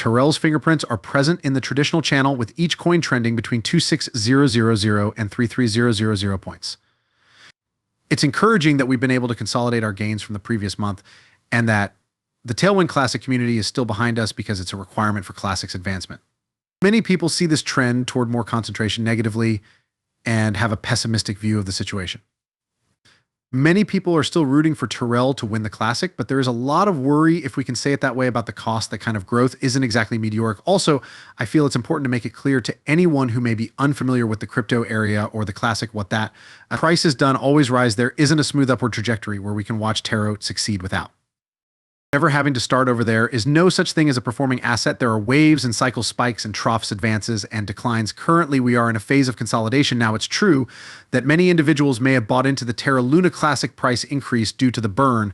Terrell's fingerprints are present in the traditional channel, with each coin trending between 26000 and 33000 points. It's encouraging that we've been able to consolidate our gains from the previous month, and that the Tailwind Classic community is still behind us because it's a requirement for Classic's advancement. Many people see this trend toward more concentration negatively and have a pessimistic view of the situation. Many people are still rooting for Terrell to win the Classic, but there is a lot of worry, if we can say it that way, about the cost that kind of growth isn't exactly meteoric. Also, I feel it's important to make it clear to anyone who may be unfamiliar with the crypto area or the Classic what that price is done, always rise. There isn't a smooth upward trajectory where we can watch Terra succeed without ever having to start over. There is no such thing as a performing asset. There are waves and cycle spikes and troughs, advances and declines. Currently, we are in a phase of consolidation. Now, it's true that many individuals may have bought into the Terra Luna Classic price increase due to the burn.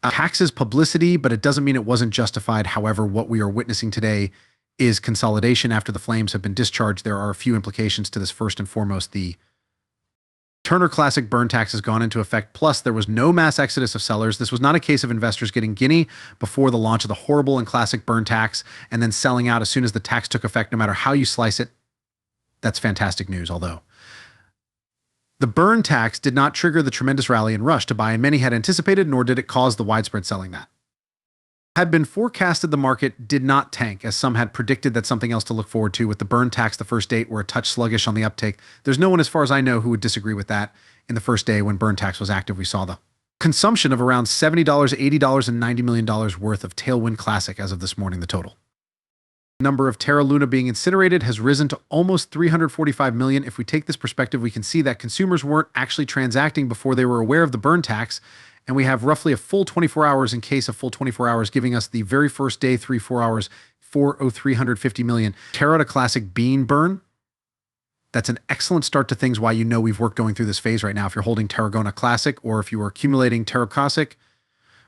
Taxes publicity, but it doesn't mean it wasn't justified. However, what we are witnessing today is consolidation after the flames have been discharged. There are a few implications to this. First and foremost, the Turner Classic burn tax has gone into effect. Plus, there was no mass exodus of sellers. This was not a case of investors getting guinea before the launch of the horrible and classic burn tax and then selling out as soon as the tax took effect, no matter how you slice it. That's fantastic news, although the burn tax did not trigger the tremendous rally and rush to buy many had anticipated, nor did it cause the widespread selling that had been forecasted. The market did not tank, as some had predicted that something else to look forward to, with the burn tax the first date were a touch sluggish on the uptake. There's no one, as far as I know, who would disagree with that. In the first day when burn tax was active, we saw the consumption of around $70, $80, and $90 million worth of Tailwind Classic as of this morning. The total number of Terra Luna being incinerated has risen to almost 345 million. If we take this perspective, we can see that consumers weren't actually transacting before they were aware of the burn tax. And we have roughly a full 24 hours in case of full 24 hours, giving us the very first day, 3-4 hours, 350 million. Terra Classic bean burn. That's an excellent start to things. Why you know we've worked going through this phase right now. If you're holding Terra Classic, or if you were accumulating Terra Classic,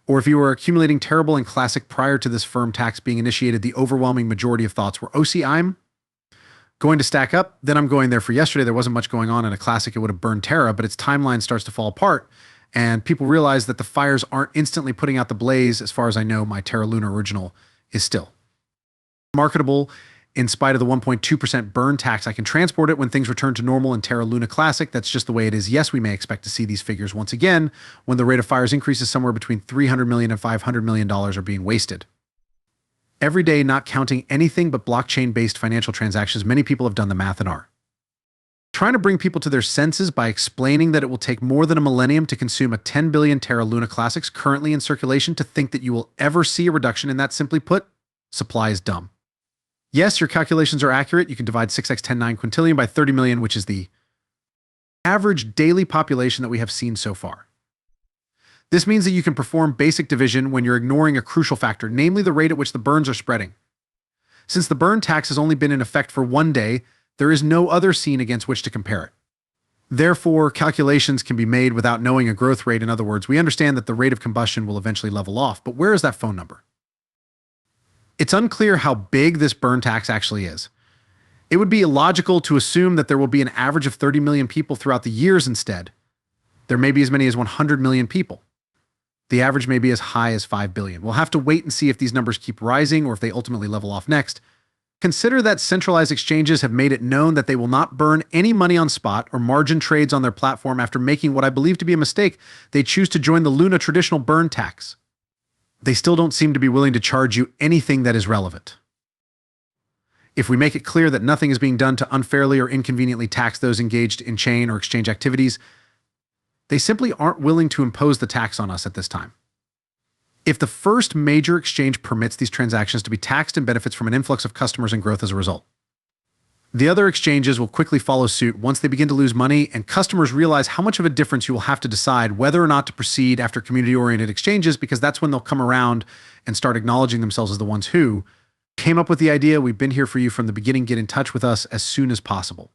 or if you were accumulating Terrible and Classic prior to this firm tax being initiated, the overwhelming majority of thoughts were, oh, see, I'm going to stack up. Then I'm going there for yesterday. There wasn't much going on in a Classic. It would have burned Terra, but its timeline starts to fall apart. And people realize that the fires aren't instantly putting out the blaze. As far as I know, my Terra Luna original is still marketable in spite of the 1.2% burn tax. I can transport it when things return to normal in Terra Luna Classic. That's just the way it is. Yes, we may expect to see these figures once again when the rate of fires increases. Somewhere between $300 million and $500 million are being wasted every day, not counting anything but blockchain-based financial transactions. Many people have done the math and are trying to bring people to their senses by explaining that it will take more than a millennium to consume a 10 billion Terra Luna Classics currently in circulation to think that you will ever see a reduction in that. Simply put, supply is dumb. Yes, your calculations are accurate. You can divide 6x10⁹ quintillion by 30 million, which is the average daily population that we have seen so far. This means that you can perform basic division when you're ignoring a crucial factor, namely the rate at which the burns are spreading. Since the burn tax has only been in effect for one day, there is no other scene against which to compare it. Therefore, calculations can be made without knowing a growth rate. In other words, we understand that the rate of combustion will eventually level off, but where is that phone number? It's unclear how big this burn tax actually is. It would be illogical to assume that there will be an average of 30 million people throughout the years. Instead, there may be as many as 100 million people. The average may be as high as 5 billion. We'll have to wait and see if these numbers keep rising or if they ultimately level off next. Consider that centralized exchanges have made it known that they will not burn any money on spot or margin trades on their platform after making what I believe to be a mistake. They choose to join the Luna traditional burn tax. They still don't seem to be willing to charge you anything that is relevant. If we make it clear that nothing is being done to unfairly or inconveniently tax those engaged in chain or exchange activities, they simply aren't willing to impose the tax on us at this time. If the first major exchange permits these transactions to be taxed and benefits from an influx of customers and growth as a result, the other exchanges will quickly follow suit once they begin to lose money and customers realize how much of a difference you will have to decide whether or not to proceed after community-oriented exchanges, because that's when they'll come around and start acknowledging themselves as the ones who came up with the idea. We've been here for you from the beginning. Get in touch with us as soon as possible.